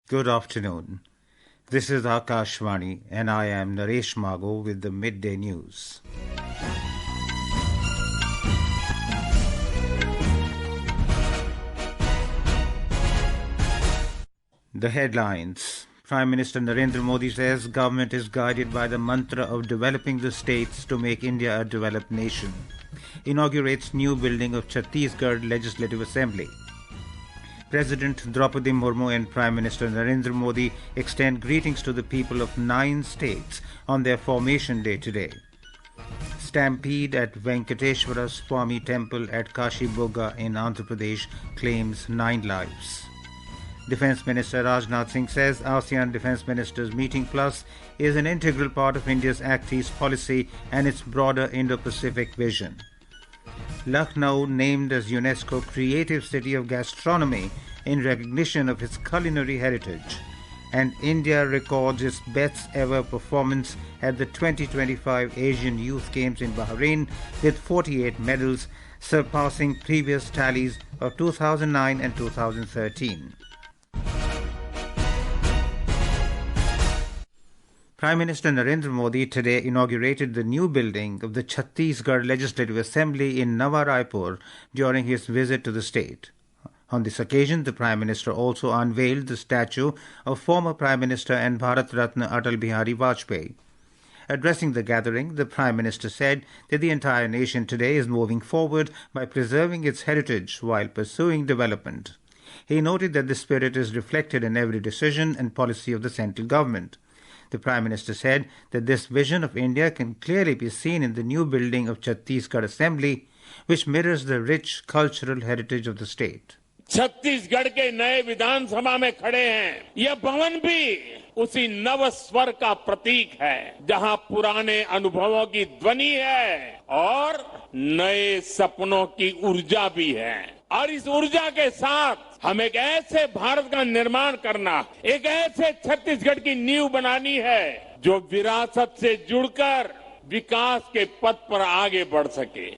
Good afternoon. This is Akashvani and I am Naresh Mago with the Midday News. The headlines. Prime Minister Narendra Modi says government is guided by the mantra of developing the states to make India a developed nation. Inaugurates new building of Chhattisgarh Legislative Assembly. President Droupadi Murmu and Prime Minister Narendra Modi extend greetings to the people of 9 states on their formation day today. Stampede at Venkateswara Swamy temple at Kashibugga in Andhra Pradesh claims 9 lives. Defence Minister Rajnath Singh says ASEAN Defence Ministers Meeting-Plus is an integral part of India's Act East policy and its broader Indo-Pacific vision. Lucknow named as UNESCO Creative City of Gastronomy in recognition of its culinary heritage. And India records its best ever performance at the 2025 Asian Youth Games in Bahrain with 48 medals, surpassing previous tallies of 2009 and 2013. Prime Minister Narendra Modi today inaugurated the new building of the Chhattisgarh Legislative Assembly in Nawa Raipur during his visit to the state. On this occasion, the Prime Minister also unveiled the statue of former Prime Minister and Bharat Ratna Atal Bihari Vajpayee. Addressing the gathering, the Prime Minister said that the entire nation today is moving forward by preserving its heritage while pursuing development. He noted that this spirit is reflected in every decision and policy of the central government. The Prime Minister said that this vision of India can clearly be seen in the new building of Chhattisgarh Assembly, which mirrors the rich cultural heritage of the state. Chhattisgarh के नए विधानसभा में खड़े हैं, यह भवन भी उसी नव स्वर का प्रतीक है, जहां पुराने अनुभवों की ध्वनि है और नए सपनों की ऊर्जा भी है। और इस ऊर्जा के साथ हम एक ऐसे भारत का निर्माण करना, एक ऐसे छत्तीसगढ़ की नींव बनानी है जो विरासत से जुड़कर विकास के पथ पर आगे बढ़ सके।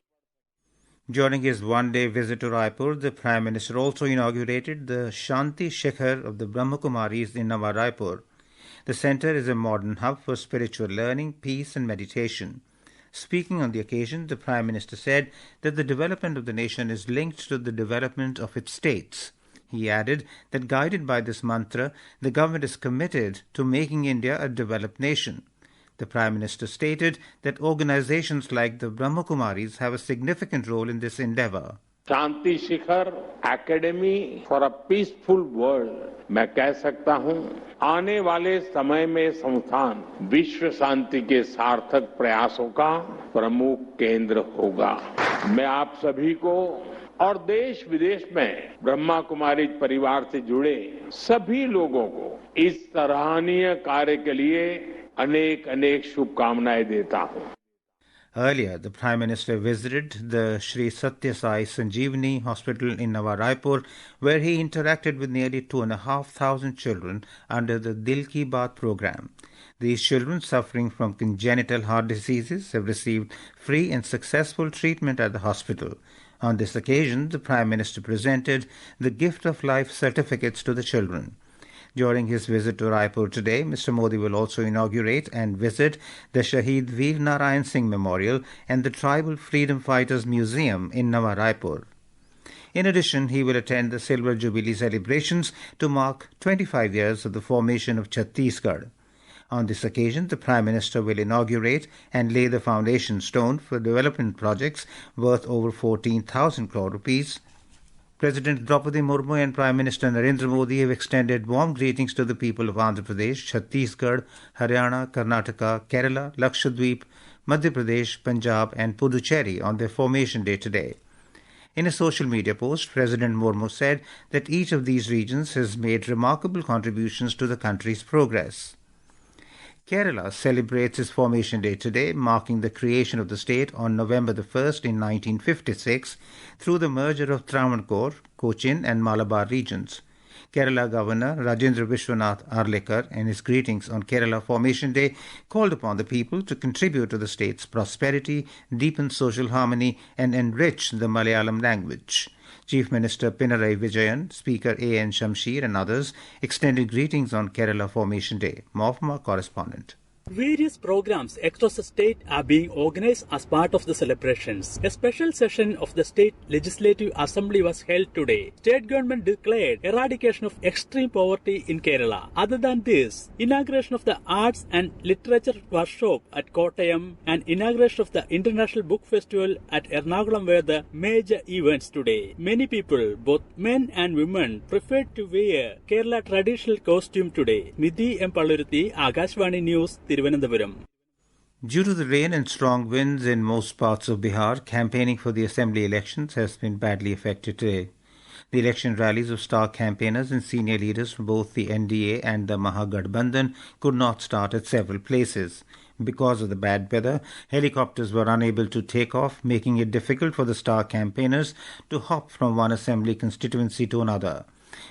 During his one-day visit to Raipur, the Prime Minister also inaugurated the Shanti Shikhar of the Brahmakumaris in Nawa Raipur. The centre is a modern hub for spiritual learning, peace and meditation. Speaking on the occasion, the Prime Minister said that the development of the nation is linked to the development of its states. He added that guided by this mantra, the government is committed to making India a developed nation. The Prime Minister stated that organizations like the Brahmakumaris have a significant role in this endeavor. Shanti Shikhar academy for a peaceful world मैं कह सकता हूं, आने वाले समय में संस्थान विश्व शांति के सार्थक प्रयासों का प्रमुख केंद्र होगा। मैं आप सभी को और देश विदेश में ब्रह्मा कुमारी परिवार से जुड़े सभी लोगों को इस सराहनीय कार्य के लिए अनेक अनेक शुभकामनाएं देता हूं। Earlier, the Prime Minister visited the Sri Satya Sai Sanjeevani Hospital in Nawa Raipur, where he interacted with nearly 2,500 children under the Dil Ki Baat program. These children suffering from congenital heart diseases have received free and successful treatment at the hospital. On this occasion, the Prime Minister presented the Gift of Life certificates to the children. During his visit to Raipur today, Mr. Modi will also inaugurate and visit the Shaheed Veer Narayan Singh Memorial and the Tribal Freedom Fighters Museum in Nawa Raipur. In addition, he will attend the Silver Jubilee celebrations to mark 25 years of the formation of Chhattisgarh. On this occasion, the Prime Minister will inaugurate and lay the foundation stone for development projects worth over 14,000 crore rupees. President Droupadi Murmu and Prime Minister Narendra Modi have extended warm greetings to the people of Andhra Pradesh, Chhattisgarh, Haryana, Karnataka, Kerala, Lakshadweep, Madhya Pradesh, Punjab and Puducherry on their formation day today. In a social media post, President Murmu said that each of these regions has made remarkable contributions to the country's progress. Kerala celebrates its formation day today, marking the creation of the state on November the 1st in 1956 through the merger of Travancore, Cochin and Malabar regions. Kerala Governor Rajendra Vishwanath Arlekar, in his greetings on Kerala Formation Day, called upon the people to contribute to the state's prosperity, deepen social harmony and enrich the Malayalam language. Chief Minister Pinarayi Vijayan, Speaker A.N. Shamsheer and others extended greetings on Kerala Formation Day. More from our correspondent. Various programs across the state are being organized as part of the celebrations. A special session of the State Legislative Assembly was held today. State government declared eradication of extreme poverty in Kerala. Other than this, inauguration of the Arts and Literature Workshop at Kottayam and inauguration of the International Book Festival at Ernakulam were the major events today. Many people, both men and women, preferred to wear Kerala traditional costume today. Midday Empalluruthi, Akashvani News, Thiruvananthapuram. Due to the rain and strong winds in most parts of Bihar, campaigning for the assembly elections has been badly affected today. The election rallies of star campaigners and senior leaders from both the NDA and the Mahagathbandhan could not start at several places. Because of the bad weather, helicopters were unable to take off, making it difficult for the star campaigners to hop from one assembly constituency to another.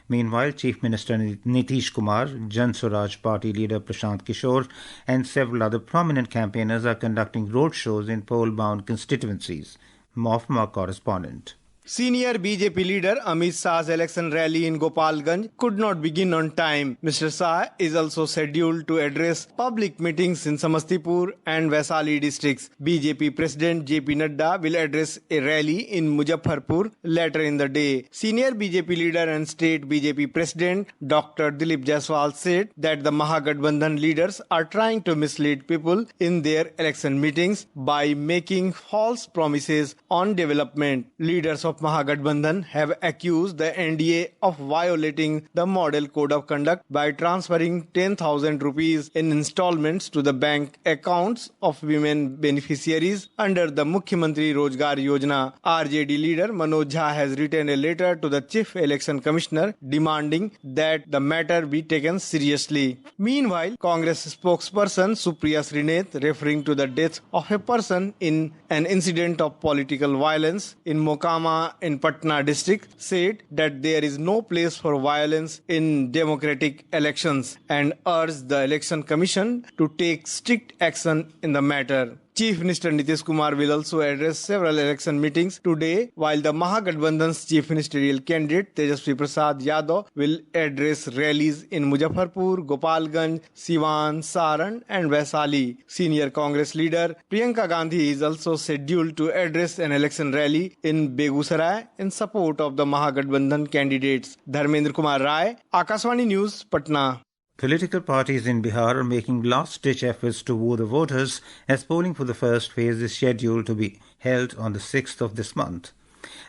Meanwhile, Chief Minister Nitish Kumar, Jan Swaraj Party leader Prashant Kishore and several other prominent campaigners are conducting roadshows in poll-bound constituencies. More from our correspondent. Senior BJP leader Amit Shah's election rally in Gopalganj could not begin on time. Mr. Shah is also scheduled to address public meetings in Samastipur and Vaishali districts. BJP President JP Nadda will address a rally in Muzaffarpur later in the day. Senior BJP leader and state BJP President Dr. Dilip Jaiswal said that the Mahagathbandhan leaders are trying to mislead people in their election meetings by making false promises on development. Leaders of Mahagathbandhan have accused the NDA of violating the Model Code of Conduct by transferring 10,000 rupees in installments to the bank accounts of women beneficiaries under the Mukhyamantri Rozgar Yojana. RJD leader Manoj Jha has written a letter to the Chief Election Commissioner demanding that the matter be taken seriously. Meanwhile, Congress spokesperson Supriya Srinath, referring to the death of a person in an incident of political violence in Mokama in Patna district, said that there is no place for violence in democratic elections and urged the Election Commission to take strict action in the matter. Chief Minister Nitish Kumar will also address several election meetings today, while the Mahagathbandhan's chief ministerial candidate Tejasvi Prasad Yadav will address rallies in Muzaffarpur, Gopalganj, Siwan, Saran and Vaishali. Senior Congress leader Priyanka Gandhi is also scheduled to address an election rally in Begusarai in support of the Mahagathbandhan candidates. Dharmendra Kumar Rai, Akashvani News, Patna. Political parties in Bihar are making last-ditch efforts to woo the voters as polling for the first phase is scheduled to be held on the 6th of this month.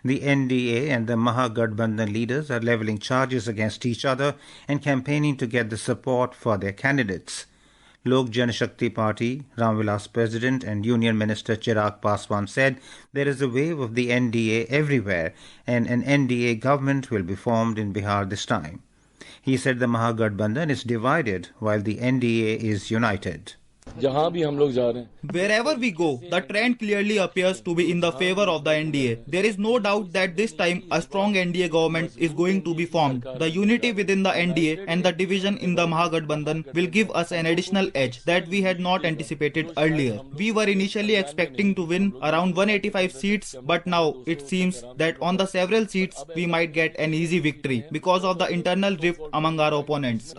The NDA and the Mahagathbandhan leaders are levelling charges against each other and campaigning to get the support for their candidates. Lok Janashakti Party, Ramvilas President and Union Minister Chirag Paswan said there is a wave of the NDA everywhere and an NDA government will be formed in Bihar this time. He said the Mahagathbandhan is divided while the NDA is united. Wherever we go, the trend clearly appears to be in the favor of the NDA. There is no doubt that this time a strong NDA government is going to be formed. The unity within the NDA and the division in the Mahagathbandhan will give us an additional edge that we had not anticipated earlier. We were initially expecting to win around 185 seats, but now it seems that on the several seats we might get an easy victory because of the internal rift among our opponents.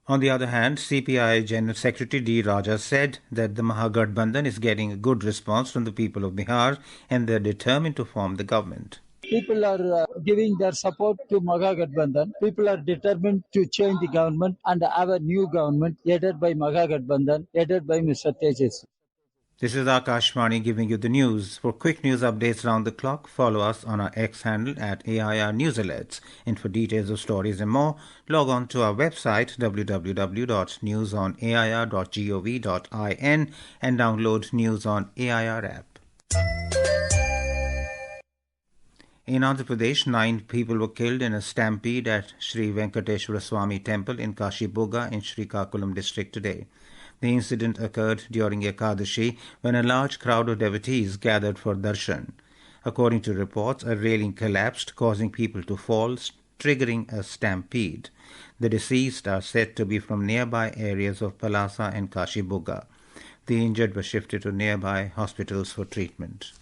On the other hand, CPI General Secretary D. Raja said that the Mahagathbandhan is getting a good response from the people of Bihar and they are determined to form the government. People are giving their support to Mahagathbandhan. People are determined to change the government and have a new government headed by Mahagathbandhan, headed by Mr. Tejas. This is Akashvani giving you the news. For quick news updates round the clock, follow us on our X handle at AIR News Alerts. And for details of stories and more, log on to our website www.newsonair.gov.in and download News on AIR app. In Andhra Pradesh, 9 people were killed in a stampede at Sri Venkateswara Swamy temple in Kashibugga in Srikakulam district today. The incident occurred during Ekadashi when a large crowd of devotees gathered for darshan. According to reports, a railing collapsed, causing people to fall, triggering a stampede. The deceased are said to be from nearby areas of Palasa and Kashibugga. The injured were shifted to nearby hospitals for treatment.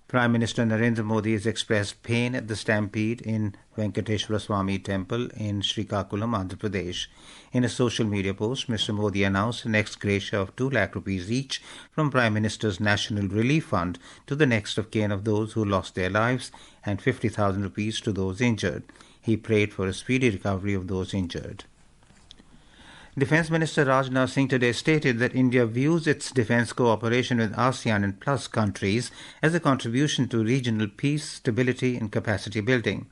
Prime Minister Narendra Modi has expressed pain at the Stampede in Venkateswara Swamy Temple in Srikakulam, Andhra Pradesh. In a social media post, Mr. Modi announced an ex gratia of 2 lakh rupees each from Prime Minister's National Relief Fund to the next of kin of those who lost their lives and 50,000 rupees to those injured. He prayed for a speedy recovery of those injured. Defence Minister Rajnath Singh today stated that India views its defence cooperation with ASEAN and Plus countries as a contribution to regional peace, stability and capacity building.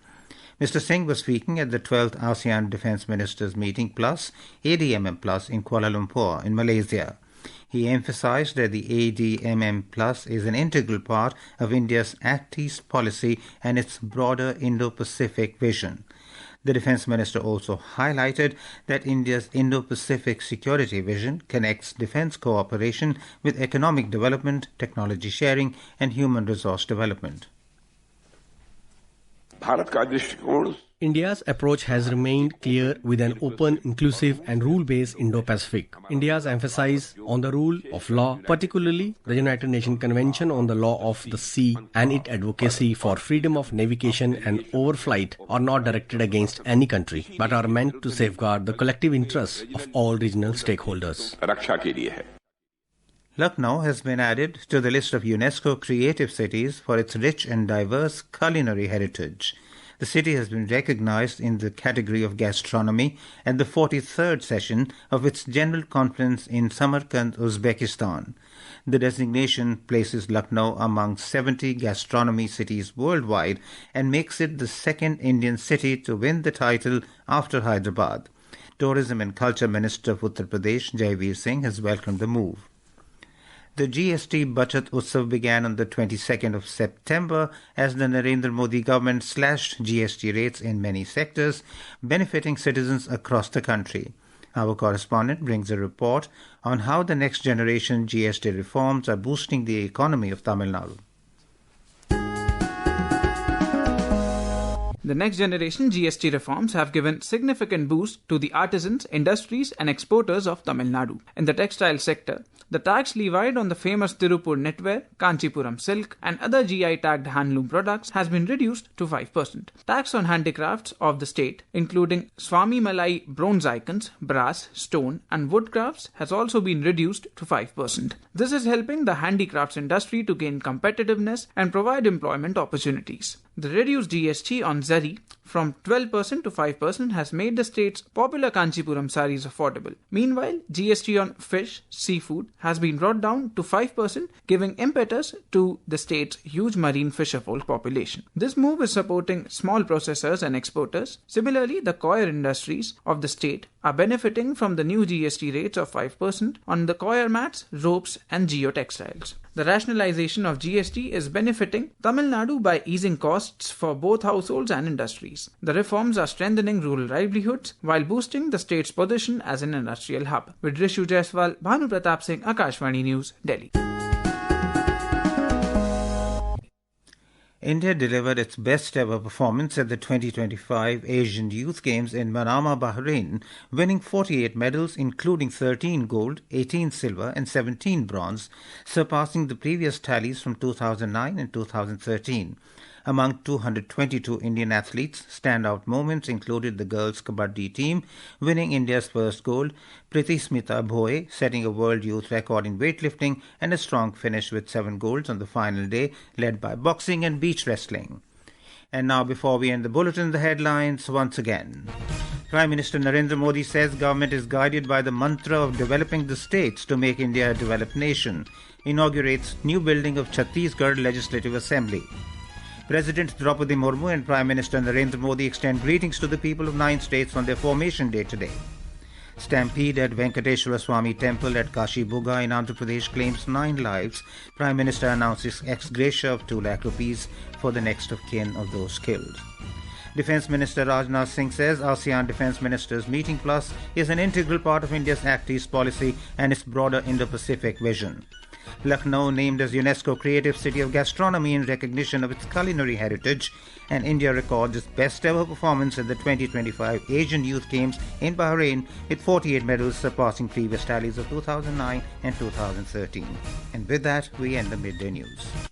Mr. Singh was speaking at the 12th ASEAN Defence Ministers Meeting-Plus, ADMM-Plus in Kuala Lumpur in Malaysia. He emphasised that the ADMM-Plus is an integral part of India's Act East policy and its broader Indo-Pacific vision. The Defence Minister also highlighted that India's Indo-Pacific security vision connects defence cooperation with economic development, technology sharing and human resource development. India's approach has remained clear with an open, inclusive and rule-based Indo-Pacific. India's emphasis on the rule of law, particularly the United Nations Convention on the Law of the Sea and its advocacy for freedom of navigation and overflight are not directed against any country, but are meant to safeguard the collective interests of all regional stakeholders. Lucknow has been added to the list of UNESCO creative cities for its rich and diverse culinary heritage. The city has been recognized in the category of gastronomy at the 43rd session of its General Conference in Samarkand, Uzbekistan. The designation places Lucknow among 70 gastronomy cities worldwide and makes it the second Indian city to win the title after Hyderabad. Tourism and Culture Minister of Uttar Pradesh, Jaivir Singh, has welcomed the move. The GST Bachat Utsav began on the 22nd of September as the Narendra Modi government slashed GST rates in many sectors, benefiting citizens across the country. Our correspondent brings a report on how the next generation GST reforms are boosting the economy of Tamil Nadu. The next generation GST reforms have given significant boost to the artisans, industries and exporters of Tamil Nadu. In the textile sector, the tax levied on the famous Tirupur knitwear, Kanchipuram silk and other GI tagged handloom products has been reduced to 5%. Tax on handicrafts of the state, including Swami Malai bronze icons, brass, stone and wood crafts has also been reduced to 5%. This is helping the handicrafts industry to gain competitiveness and provide employment opportunities. The reduced GST on zari from 12% to 5% has made the state's popular Kanchipuram saris affordable. Meanwhile, GST on fish, seafood has been brought down to 5%, giving impetus to the state's huge marine fisher folk population. This move is supporting small processors and exporters. Similarly, the coir industries of the state are benefiting from the new GST rates of 5% on the coir mats, ropes and geotextiles. The rationalization of GST is benefiting Tamil Nadu by easing costs for both households and industries. The reforms are strengthening rural livelihoods while boosting the state's position as an industrial hub. With Rishu Jaiswal, Bhanu Pratap Singh, Akashvani News, Delhi. India delivered its best ever performance at the 2025 Asian Youth Games in Manama, Bahrain, winning 48 medals including 13 gold, 18 silver and 17 bronze, surpassing the previous tallies from 2009 and 2013. Among 222 Indian athletes, standout moments included the girls' kabaddi team winning India's first gold, Priti Smita Bhoy setting a world youth record in weightlifting, and a strong finish with 7 golds on the final day, led by boxing and beach wrestling. And now, before we end the bulletin, the headlines once again. Prime Minister Narendra Modi says government is guided by the mantra of developing the states to make India a developed nation. Inaugurates new building of Chhattisgarh Legislative Assembly. President Droupadi Murmu and Prime Minister Narendra Modi extend greetings to the people of 9 states on their formation day today. Stampede at Venkateswara Swamy Temple at Kashibugga in Andhra Pradesh claims 9 lives. Prime Minister announces ex gratia of 2 lakh rupees for the next of kin of those killed. Defence Minister Rajnath Singh says ASEAN Defence Ministers Meeting-Plus is an integral part of India's Act East policy and its broader Indo-Pacific vision. Lucknow named as UNESCO Creative City of Gastronomy in recognition of its culinary heritage, and India records its best ever performance at the 2025 Asian Youth Games in Bahrain with 48 medals, surpassing previous tallies of 2009 and 2013. And with that, we end the Midday News.